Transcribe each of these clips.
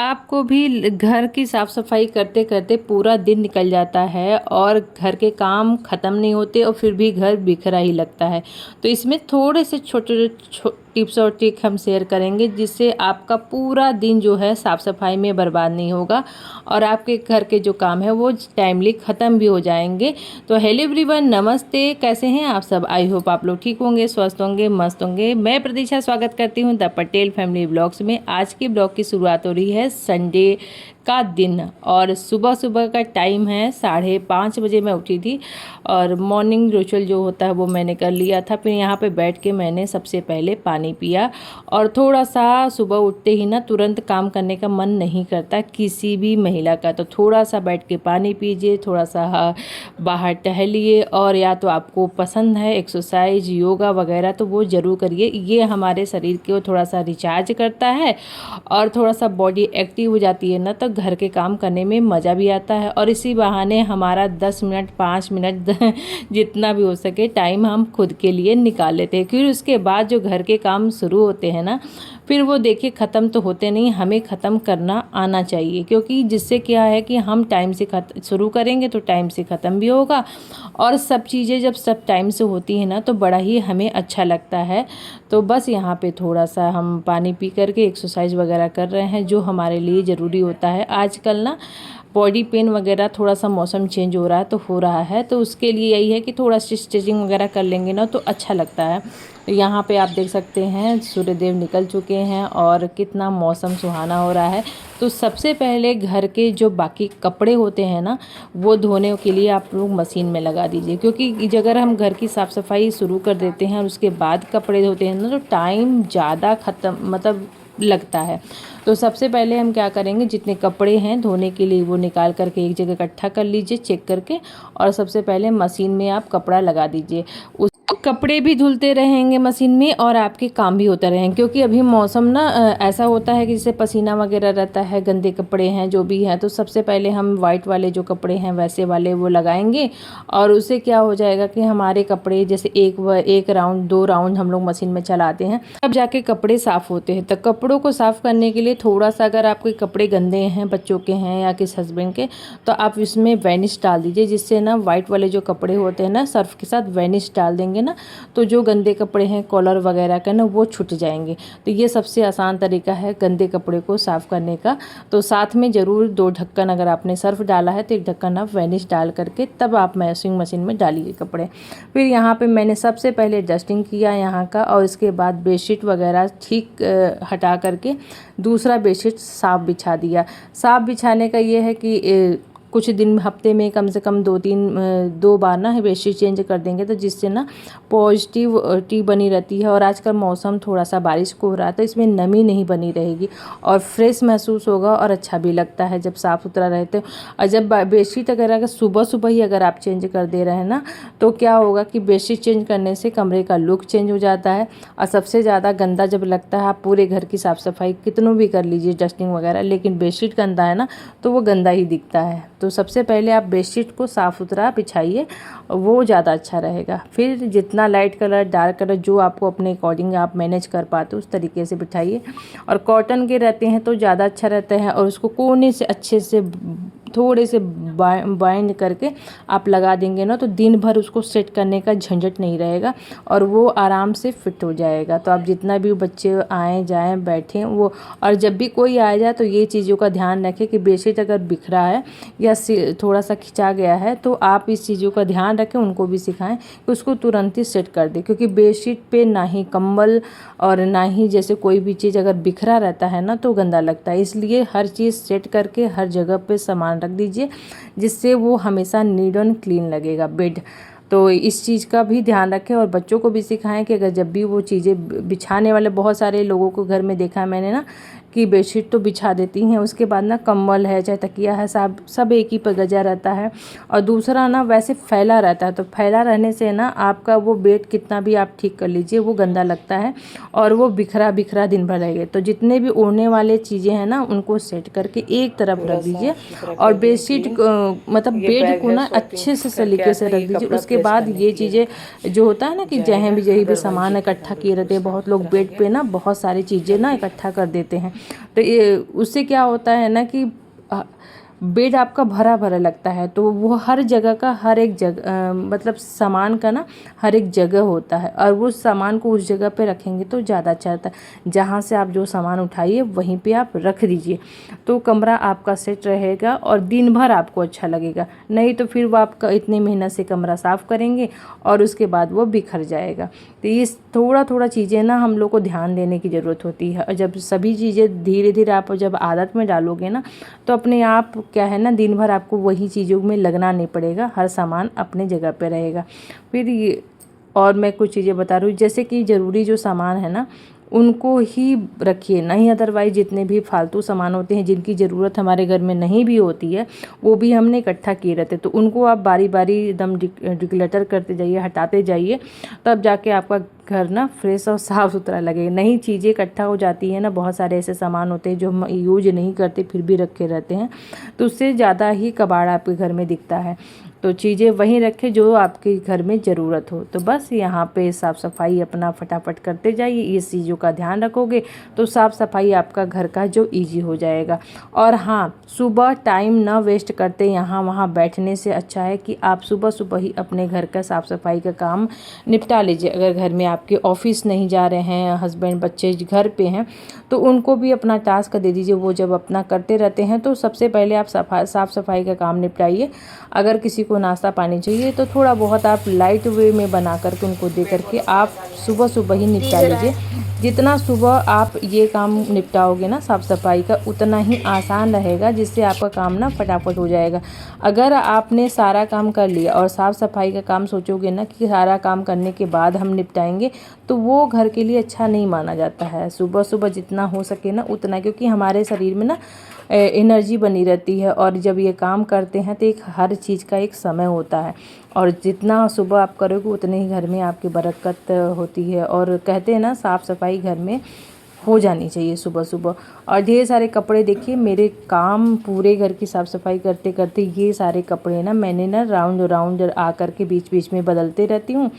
आपको भी घर की साफ़ सफाई करते करते पूरा दिन निकल जाता है और घर के काम ख़त्म नहीं होते और फिर भी घर बिखरा ही लगता है। तो इसमें थोड़े से छोटे टिप्स और ट्रिक हम शेयर करेंगे जिससे आपका पूरा दिन जो है साफ़ सफाई में बर्बाद नहीं होगा और आपके घर के जो काम है वो टाइमली ख़त्म भी हो जाएंगे। तो हेलो एवरीवन, नमस्ते, कैसे हैं आप सब? आई होप आप लोग ठीक होंगे, स्वस्थ होंगे, मस्त होंगे। मैं प्रतीक्षा स्वागत करती हूं द पटेल फैमिली ब्लॉग्स में। आज के ब्लॉग की शुरुआत हो रही है संडे का दिन और सुबह सुबह का टाइम है 5:30 बजे मैं उठी थी और मॉर्निंग रिचुअल जो होता है वो मैंने कर लिया था। फिर यहाँ पे बैठ के मैंने सबसे पहले पानी पिया और थोड़ा सा सुबह उठते ही ना तुरंत काम करने का मन नहीं करता किसी भी महिला का, तो थोड़ा सा बैठ के पानी पीजिए, थोड़ा सा बाहर टहलिए और या तो आपको पसंद है एक्सरसाइज योगा वगैरह तो वो ज़रूर करिए। ये हमारे शरीर को थोड़ा सा रिचार्ज करता है और थोड़ा सा बॉडी एक्टिव हो जाती है ना, तो घर के काम करने में मज़ा भी आता है और इसी बहाने हमारा 10 मिनट 5 मिनट जितना भी हो सके टाइम हम खुद के लिए निकाल लेते हैं। फिर उसके बाद जो घर के काम शुरू होते हैं ना, फिर वो देखिए ख़त्म तो होते नहीं, हमें ख़त्म करना आना चाहिए, क्योंकि जिससे क्या है कि हम टाइम से शुरू करेंगे तो टाइम से ख़त्म भी होगा और सब चीज़ें जब सब टाइम से होती हैं ना तो बड़ा ही हमें अच्छा लगता है। तो बस यहाँ पे थोड़ा सा हम पानी पी करके एक्सरसाइज वगैरह कर रहे हैं जो हमारे लिए ज़रूरी होता है। आजकल ना बॉडी पेन वगैरह थोड़ा सा मौसम चेंज हो रहा है तो हो रहा है, तो उसके लिए यही है कि थोड़ा स्टिचिंग वगैरह कर लेंगे ना तो अच्छा लगता है। तो यहाँ पे आप देख सकते हैं सूर्यदेव निकल चुके हैं और कितना मौसम सुहाना हो रहा है। तो सबसे पहले घर के जो बाकी कपड़े होते हैं ना वो धोने के लिए आप लोग मशीन में लगा दीजिए, क्योंकि अगर हम घर की साफ़ सफाई शुरू कर देते हैं और उसके बाद कपड़े धोते हैं ना तो टाइम ज़्यादा लगता है। तो सबसे पहले हम क्या करेंगे, जितने कपड़े हैं धोने के लिए वो निकाल करके एक जगह इकट्ठा कर लीजिए चेक करके, और सबसे पहले मशीन में आप कपड़ा लगा दीजिए। उस कपड़े भी धुलते रहेंगे मशीन में और आपके काम भी होते रहेंगे, क्योंकि अभी मौसम ना ऐसा होता है कि जैसे पसीना वगैरह रहता है, गंदे कपड़े हैं जो भी हैं, तो सबसे पहले हम वाइट वाले जो कपड़े हैं वैसे वाले वो लगाएंगे और उससे क्या हो जाएगा कि हमारे कपड़े जैसे एक राउंड 2 राउंड हम लोग मशीन में चलाते हैं तब जाके कपड़े साफ़ होते हैं। तो कपड़ों को साफ़ करने के लिए थोड़ा सा, अगर आपके कपड़े गंदे हैं, बच्चों के हैं या किस हस्बैंड के, तो आप इसमें वैनिश डाल दीजिए, जिससे ना वाइट वाले जो कपड़े होते हैं ना सर्फ के साथ वैनिश डाल देंगे ना तो जो गंदे कपड़े हैं कॉलर वगैरह का ना वो छूट जाएंगे। तो ये सबसे आसान तरीका है गंदे कपड़े को साफ़ करने का। तो साथ में ज़रूर 2 ढक्कन, अगर आपने सर्फ डाला है तो 1 ढक्कन आप वैनिश डाल करके तब आप वॉशिंग मशीन में डालिए कपड़े। फिर यहाँ पे मैंने सबसे पहले डस्टिंग किया यहाँ का और इसके बाद बेडशीट वगैरह ठीक हटा करके दूसरा बेडशीट साफ़ बिछा दिया। साफ़ बिछाने का ये है कि कुछ दिन हफ्ते में कम से कम 2 बार ना बेडशीट चेंज कर देंगे, तो जिससे ना पॉजिटिविटी बनी रहती है। और आजकल मौसम थोड़ा सा बारिश को हो रहा है तो इसमें नमी नहीं बनी रहेगी और फ्रेश महसूस होगा और अच्छा भी लगता है जब साफ़ सुथरा रहते हो। और जब बेडशीट अगर सुबह सुबह ही अगर आप चेंज कर दे रहे हैं ना तो क्या होगा कि बेडशीट चेंज करने से कमरे का लुक चेंज हो जाता है। और सबसे ज़्यादा गंदा जब लगता है, आप पूरे घर की साफ़ सफाई कितनों भी कर लीजिए डस्टिंग वगैरह, लेकिन बेडशीट गंदा है ना तो वो गंदा ही दिखता है। तो सबसे पहले आप बेडशीट को साफ़ सुथरा बिछाइए, वो ज़्यादा अच्छा रहेगा। फिर जितना लाइट कलर डार्क कलर जो आपको अपने अकॉर्डिंग आप मैनेज कर पाते हो उस तरीके से बिठाइए। और कॉटन के रहते हैं तो ज़्यादा अच्छा रहता है और उसको कोने से अच्छे से थोड़े से बाइंड करके आप लगा देंगे ना तो दिन भर उसको सेट करने का झंझट नहीं रहेगा और वो आराम से फिट हो जाएगा। तो आप जितना भी बच्चे आएँ जाएँ बैठें वो, और जब भी कोई आ जाए तो ये चीज़ों का ध्यान रखें कि बेडशीट अगर बिखरा है या थोड़ा सा खिंचा गया है तो आप इस चीज़ों का ध्यान रखें, उनको भी सिखाएं कि उसको तुरंत ही सेट कर दें, क्योंकि बेडशीट पे ना ही कंबल और ना ही जैसे कोई भी चीज़ अगर बिखरा रहता है ना तो गंदा लगता है। इसलिए हर चीज़ सेट करके हर जगह पे सामान रख दीजिए, जिससे वो हमेशा नीट एंड क्लीन लगेगा बेड। तो इस चीज़ का भी ध्यान रखें और बच्चों को भी सिखाएं कि अगर जब भी वो चीज़ें बिछाने वाले, बहुत सारे लोगों को घर में देखा है मैंने ना कि बेडशीट तो बिछा देती हैं, उसके बाद ना कंबल है चाहे तकिया है सब एक ही पर गजा रहता है और दूसरा ना वैसे फैला रहता है। तो फैला रहने से ना आपका वो बेड कितना भी आप ठीक कर लीजिए वो गंदा लगता है और वो बिखरा बिखरा दिन भर रहेगा। तो जितने भी ओढ़ने वाले चीज़ें हैं ना उनको सेट करके एक तरफ रख दीजिए और बेडशीट मतलब बेड को ना अच्छे से सलीके से रख दीजिए। उसके बाद ये चीज़ें जो होता है ना कि जहाँ भी सामान इकट्ठा किए रहते हैं, बहुत लोग बेड पे ना बहुत सारी चीज़ें ना इकट्ठा कर देते हैं, तो ये उससे क्या होता है ना कि बेड आपका भरा भरा लगता है। तो वो हर जगह का हर एक जगह मतलब सामान का ना हर एक जगह होता है, और वो सामान को उस जगह पे रखेंगे तो ज़्यादा अच्छा रहता है। जहाँ से आप जो सामान उठाइए वहीं पे आप रख दीजिए, तो कमरा आपका सेट रहेगा और दिन भर आपको अच्छा लगेगा। नहीं तो फिर वो आपका इतनी मेहनत से कमरा साफ़ करेंगे और उसके बाद वो बिखर जाएगा। तो ये थोड़ा थोड़ा चीज़ें ना हम लोग को ध्यान देने की ज़रूरत होती है, और जब सभी चीज़ें धीरे धीरे आप जब आदत में डालोगे ना, तो अपने आप क्या है ना, दिन भर आपको वही चीज़ों में लगना नहीं पड़ेगा, हर सामान अपने जगह पे रहेगा। फिर ये और मैं कुछ चीज़ें बता रही हूँ, जैसे कि ज़रूरी जो सामान है ना उनको ही रखिए, नहीं अदरवाइज़ जितने भी फालतू सामान होते हैं जिनकी ज़रूरत हमारे घर में नहीं भी होती है, वो भी हमने इकट्ठा किए रहते, तो उनको आप बारी बारी एकदम डिक्लटर करते जाइए, हटाते जाइए, तब जाके आपका घर ना फ्रेश और साफ़ सुथरा लगेगा। नई चीज़ें इकट्ठा हो जाती है ना, बहुत सारे ऐसे सामान होते हैं जो हम यूज नहीं करते फिर भी रखे रहते हैं, तो उससे ज़्यादा ही कबाड़ आपके घर में दिखता है। तो चीज़ें वहीं रखें जो आपके घर में ज़रूरत हो। तो बस यहाँ पे साफ़ सफाई अपना फटाफट करते जाइए, ये चीज़ों का ध्यान रखोगे तो साफ़ सफाई आपका घर का जो ईजी हो जाएगा। और हाँ, सुबह टाइम ना वेस्ट करते यहाँ वहाँ बैठने से अच्छा है कि आप सुबह सुबह ही अपने घर का साफ़ सफाई का काम निपटा लीजिए। अगर घर में आपके ऑफिस नहीं जा रहे हैं, हस्बैंड बच्चे घर पे हैं, तो उनको भी अपना टास्क दे दीजिए। वो जब अपना करते रहते हैं तो सबसे पहले आप साफ़ सफाई का काम निपटाइए। अगर किसी को नाश्ता पानी चाहिए तो थोड़ा बहुत आप लाइट वे में बना करके उनको दे करके आप सुबह सुबह ही निपटा लीजिए। जितना सुबह आप ये काम निपटाओगे ना साफ़ सफाई का, उतना ही आसान रहेगा, जिससे आपका काम ना फटाफट हो जाएगा। अगर आपने सारा काम कर लिया और साफ़ सफाई का काम सोचोगे ना कि सारा काम करने के बाद हम निपटाएंगे, तो वो घर के लिए अच्छा नहीं माना जाता है। सुबह सुबह जितना हो सके ना उतना, क्योंकि हमारे शरीर में ना एनर्जी बनी रहती है, और जब ये काम करते हैं तो एक हर चीज़ का एक समय होता है, और जितना सुबह आप करोगे उतने ही घर में आपकी बरकत होती है। और कहते हैं ना साफ़ सफाई घर में हो जानी चाहिए सुबह सुबह। और ढेर सारे कपड़े, देखिए मेरे काम पूरे घर की साफ़ सफाई करते करते ये सारे कपड़े ना मैंने ना राउंड राउंड आ कर के बीच बीच में बदलते रहती हूँ,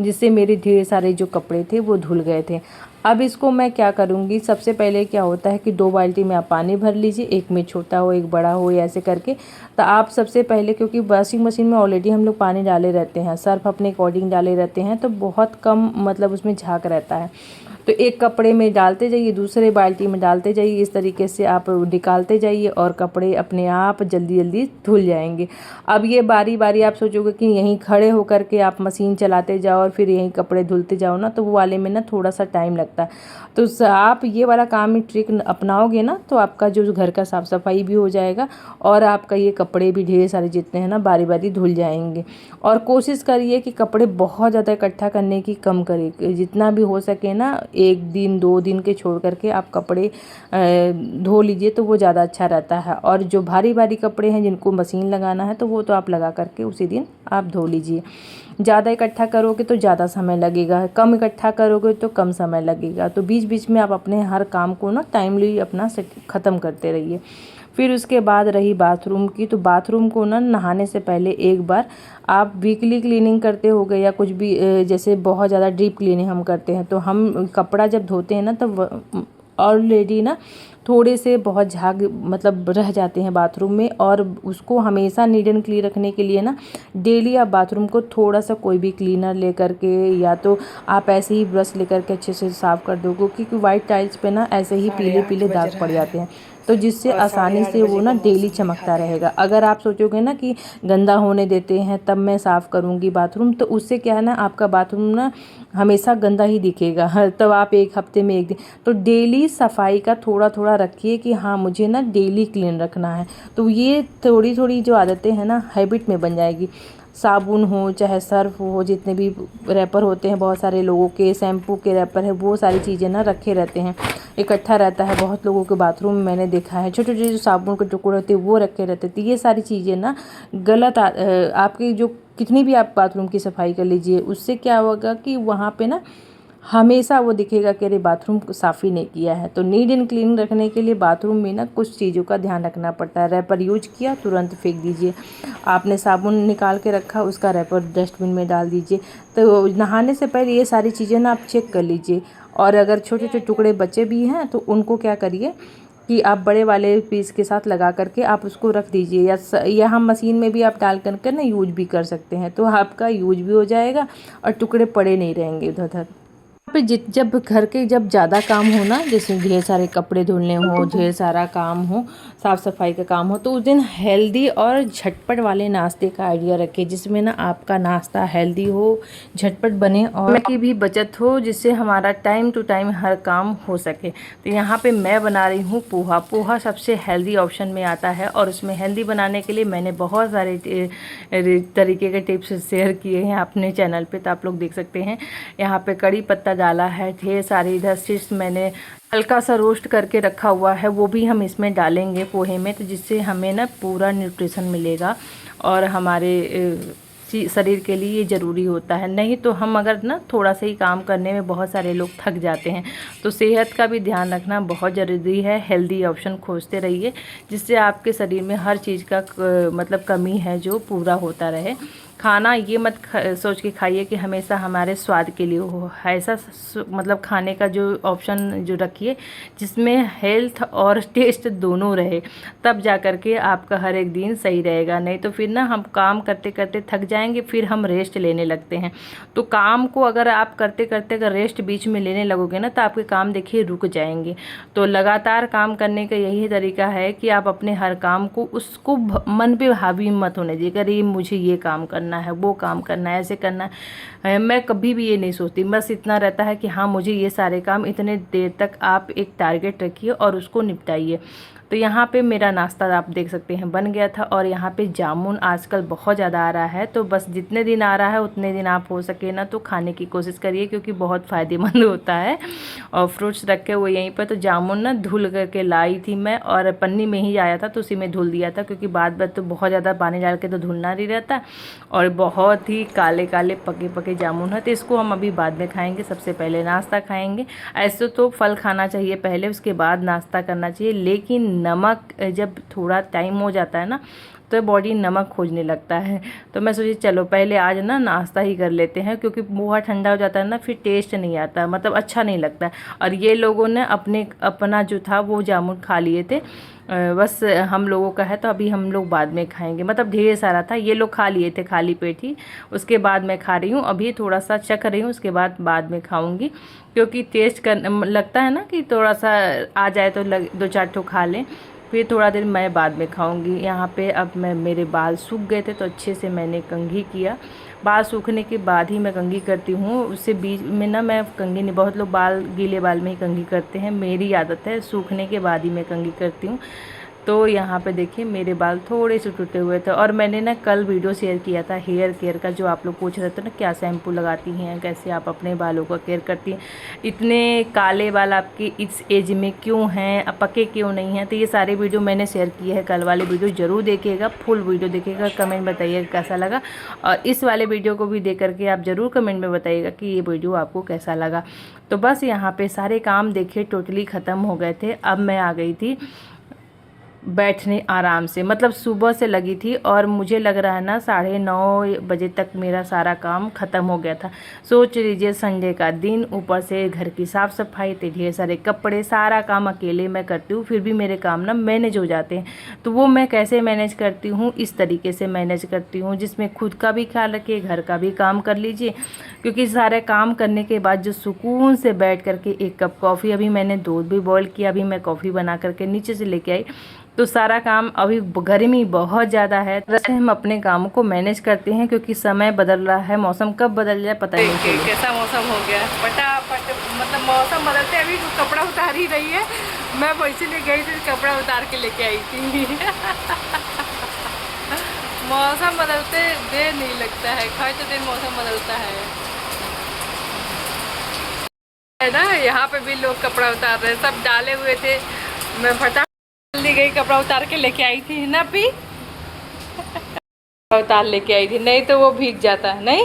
जिससे मेरे ढेर सारे जो कपड़े थे वो धुल गए थे। अब इसको मैं क्या करूँगी, सबसे पहले क्या होता है कि 2 बाल्टी में आप पानी भर लीजिए, एक में छोटा हो एक बड़ा हो, ऐसे करके। तो आप सबसे पहले, क्योंकि वॉशिंग मशीन में ऑलरेडी हम लोग पानी डाले रहते हैं, सर्फ अपने अकॉर्डिंग डाले रहते हैं, तो बहुत कम मतलब उसमें झाग रहता है। तो एक कपड़े में डालते जाइए, दूसरे बाल्टी में डालते जाइए, इस तरीके से आप निकालते जाइए और कपड़े अपने आप जल्दी जल्दी धुल जाएंगे। अब ये बारी बारी आप सोचोगे कि यहीं खड़े होकर के आप मशीन चलाते जाओ और फिर यहीं कपड़े धुलते जाओ ना, तो वो वाले में ना थोड़ा सा टाइम लगता है। तो आप ये वाला काम में ट्रिक अपनाओगे ना, तो आपका जो घर का साफ़ सफाई भी हो जाएगा, और आपका ये कपड़े भी ढेर सारे जितने हैं ना बारी बारी धुल जाएंगे। और कोशिश करिए कि कपड़े बहुत ज़्यादा इकट्ठा करने की कम करिए, जितना भी हो सके ना 1 दिन 2 दिन के छोड़ करके आप कपड़े धो लीजिए, तो वो ज़्यादा अच्छा रहता है। और जो भारी भारी कपड़े हैं जिनको मशीन लगाना है, तो वो तो आप लगा करके उसी दिन आप धो लीजिए। ज़्यादा इकट्ठा करोगे तो ज़्यादा समय लगेगा, कम इकट्ठा करोगे तो कम समय लगेगा। तो बीच बीच में आप अपने हर काम को ना टाइमली अपना ख़त्म करते रहिए। फिर उसके बाद रही बाथरूम की, तो बाथरूम को ना नहाने से पहले एक बार आप वीकली क्लीनिंग करते हो गए या कुछ भी, जैसे बहुत ज़्यादा डीप क्लीनिंग हम करते हैं, तो हम कपड़ा जब धोते हैं ना तब ऑलरेडी ना थोड़े से बहुत झाग मतलब रह जाते हैं बाथरूम में, और उसको हमेशा नीट एंड क्लीन रखने के लिए ना डेली आप बाथरूम को थोड़ा सा कोई भी क्लीनर लेकर के, या तो आप ऐसे ही ब्रश लेकर के अच्छे से साफ़ कर दो, क्योंकि वाइट टाइल्स पे ना ऐसे ही पीले पीले दाग पड़ जाते हैं, तो जिससे आसानी से वो ना डेली चमकता रहेगा। अगर आप सोचोगे ना कि गंदा होने देते हैं तब मैं साफ़ करूँगी बाथरूम, तो उससे क्या है ना आपका बाथरूम ना हमेशा गंदा ही दिखेगा। तब आप 1 हफ्ते में 1 दिन, तो डेली सफाई का थोड़ा थोड़ा रखिए कि हाँ मुझे ना डेली क्लीन रखना है। तो ये थोड़ी थोड़ी जो आदतें हैं ना हैबिट में बन जाएगी। साबुन हो चाहे सर्फ हो, जितने भी रैपर होते हैं, बहुत सारे लोगों के शैम्पू के रैपर है, वो सारी चीज़ें ना रखे रहते हैं, इकट्ठा रहता है। बहुत लोगों के बाथरूम में मैंने देखा है छोटे छोटे जो साबुन के टुकड़े होते हैं वो रखे रहते हैं। तो ये सारी चीज़ें ना गलत आपकी जो कितनी भी आप बाथरूम की सफाई कर लीजिए, उससे क्या होगा कि वहाँ पे ना हमेशा वो दिखेगा कि अरे बाथरूम को साफ़ ही नहीं किया है। तो नीट एंड क्लीन रखने के लिए बाथरूम में ना कुछ चीज़ों का ध्यान रखना पड़ता है। रैपर यूज किया तुरंत फेंक दीजिए। आपने साबुन निकाल के रखा, उसका रैपर डस्टबिन में डाल दीजिए। तो नहाने से पहले ये सारी चीज़ें ना आप चेक कर लीजिए। और अगर छोटे छोटे टुकड़े बचे भी हैं तो उनको क्या करिए कि आप बड़े वाले पीस के साथ लगा करके आप उसको रख दीजिए, या हम मशीन में भी आप डाल करके ना यूज भी कर सकते हैं। तो आपका यूज भी हो जाएगा और टुकड़े पड़े नहीं रहेंगे इधर उधर। पे जब घर के जब ज़्यादा काम हो ना, जैसे ढेर सारे कपड़े धुलने हो, ढेर सारा काम हो, साफ़ सफाई का काम हो, तो उस दिन हेल्दी और झटपट वाले नाश्ते का आइडिया रखें, जिसमें ना आपका नाश्ता हेल्दी हो, झटपट बने और की भी बचत हो, जिससे हमारा टाइम टू टाइम हर काम हो सके। तो यहाँ पे मैं बना रही हूँ पोहा। पोहा सबसे हेल्दी ऑप्शन में आता है और उसमें हेल्दी बनाने के लिए मैंने बहुत सारे तरीके के टिप्स शेयर किए हैं अपने चैनल पे, तो आप लोग देख सकते हैं। यहाँ पे कड़ी पत्ता डाला है, ढेर सारी इधर सिर्फ मैंने हल्का सा रोस्ट करके रखा हुआ है, वो भी हम इसमें डालेंगे पोहे में, तो जिससे हमें ना पूरा न्यूट्रिशन मिलेगा और हमारे शरीर के लिए ये ज़रूरी होता है। नहीं तो हम अगर ना थोड़ा सा ही काम करने में बहुत सारे लोग थक जाते हैं। तो सेहत का भी ध्यान रखना बहुत ज़रूरी है। हेल्दी ऑप्शन खोजते रहिए, जिससे आपके शरीर में हर चीज़ का मतलब कमी है जो पूरा होता रहे। खाना ये मत सोच के खाइए कि हमेशा हमारे स्वाद के लिए हो, ऐसा मतलब खाने का जो ऑप्शन जो रखिए जिसमें हेल्थ और टेस्ट दोनों रहे, तब जा कर के आपका हर एक दिन सही रहेगा। नहीं तो फिर ना हम काम करते करते थक जाएंगे, फिर हम रेस्ट लेने लगते हैं। तो काम को अगर आप करते करते अगर रेस्ट बीच में लेने लगोगे ना, तो आपके काम देखिए रुक जाएंगे। तो लगातार काम करने का यही तरीका है कि आप अपने हर काम को उसको मन पे हावी मत होने दीजिए, अरे मुझे ये काम करना है, वो काम करना है, ऐसे करना है। मैं कभी भी ये नहीं सोचती, बस इतना रहता है कि हाँ मुझे ये सारे काम इतने देर तक आप एक टारगेट रखिए और उसको निपटाइए। तो यहाँ पे मेरा नाश्ता आप देख सकते हैं बन गया था। और यहाँ पे जामुन आजकल बहुत ज़्यादा आ रहा है, तो बस जितने दिन आ रहा है उतने दिन आप हो सके ना तो खाने की कोशिश करिए, क्योंकि बहुत फ़ायदेमंद होता है। और फ्रूट्स रखे हुए यहीं पर, तो जामुन ना धुल करके लाई थी मैं, और पन्नी में ही आया था तो उसी में धुल दिया था, क्योंकि बाद तो बहुत ज़्यादा पानी डाल के तो धुलना नहीं रहता। और बहुत ही काले काले पके पके जामुन है, तो इसको हम अभी बाद में खाएंगे, सबसे पहले नाश्ता खाएंगे। ऐसे तो फल खाना चाहिए पहले, उसके बाद नाश्ता करना चाहिए, लेकिन नमक जब थोड़ा टाइम हो जाता है ना तो बॉडी नमक खोजने लगता है। तो मैं सोची चलो पहले आज ना नाश्ता ही कर लेते हैं, क्योंकि मुँह ठंडा हो जाता है ना फिर टेस्ट नहीं आता, मतलब अच्छा नहीं लगता। और ये लोगों ने अपना जो था वो जामुन खा लिए थे, बस हम लोगों का है, तो अभी हम लोग बाद में खाएंगे। मतलब ढेर सारा था, ये लोग खा लिए थे खाली पेट ही, उसके बाद मैं खा रही हूँ। अभी थोड़ा सा चख रही हूँ, उसके बाद में खाऊंगी, क्योंकि टेस्ट कर लगता है ना कि थोड़ा सा आ जाए तो दो चार ठो खा लें, फिर थोड़ा देर मैं बाद में खाऊंगी। यहाँ पे अब मेरे बाल सूख गए थे तो अच्छे से मैंने कंघी किया। बाल सूखने के बाद ही मैं कंघी करती हूँ, उससे बीच में ना मैं कंघी नहीं, बहुत लोग गीले बाल में ही कंघी करते हैं, मेरी आदत है सूखने के बाद ही मैं कंघी करती हूँ। तो यहाँ पे देखिए मेरे बाल थोड़े से टूटे हुए थे। और मैंने ना कल वीडियो शेयर किया था हेयर केयर का, जो आप लोग पूछ रहे थे ना क्या शैम्पू लगाती हैं, कैसे आप अपने बालों का केयर करती हैं, इतने काले बाल आपके इस एज में क्यों हैं, अब पके क्यों नहीं हैं। तो ये सारे वीडियो मैंने शेयर किए हैं, कल वाले वीडियो ज़रूर देखिएगा, फुल वीडियो देखिएगा, कमेंट बताइएगा कैसा लगा। और इस वाले वीडियो को भी देख करके आप ज़रूर कमेंट में बताइएगा कि ये वीडियो आपको कैसा लगा। तो बस यहाँ पर सारे काम देखिए टोटली ख़त्म हो गए थे। अब मैं आ गई थी बैठने आराम से, मतलब सुबह से लगी थी और मुझे लग रहा है ना 9:30 बजे तक मेरा सारा काम ख़त्म हो गया था। सोच लीजिए संडे का दिन, ऊपर से घर की साफ़ सफाई, तो ढेर सारे कपड़े, सारा काम अकेले मैं करती हूँ, फिर भी मेरे काम ना मैनेज हो जाते हैं। तो वो मैं कैसे मैनेज करती हूँ, इस तरीके से मैनेज करती हूँ जिसमें खुद का भी ख्याल रखिए, घर का भी काम कर लीजिए। क्योंकि सारे काम करने के बाद जो सुकून से बैठ करके एक कप कॉफ़ी, अभी मैंने दूध भी बॉईल किया, अभी मैं कॉफ़ी बना करके नीचे से लेके आई, तो सारा काम, अभी गर्मी बहुत ज़्यादा है, वैसे हम अपने कामों को मैनेज करते हैं, क्योंकि समय बदल रहा है, मौसम कब बदल जाए पता नहीं चलेगा। कैसा मौसम हो गया फटाफट, मतलब मौसम बदलते अभी कपड़ा उतार ही रही है। मैं इसीलिए गई थी कपड़ा उतार के लेके आई थी। मौसम बदलते देर नहीं लगता है, खैर तो दिन मौसम बदलता है ना। यहाँ पे भी लोग कपड़ा उतार रहे हैं, सब डाले हुए थे, मैं फटाफट जल्दी गई कपड़ा उतार के लेके आई थी ना, भी उतार लेके आई थी, नहीं तो वो भीग जाता है। नहीं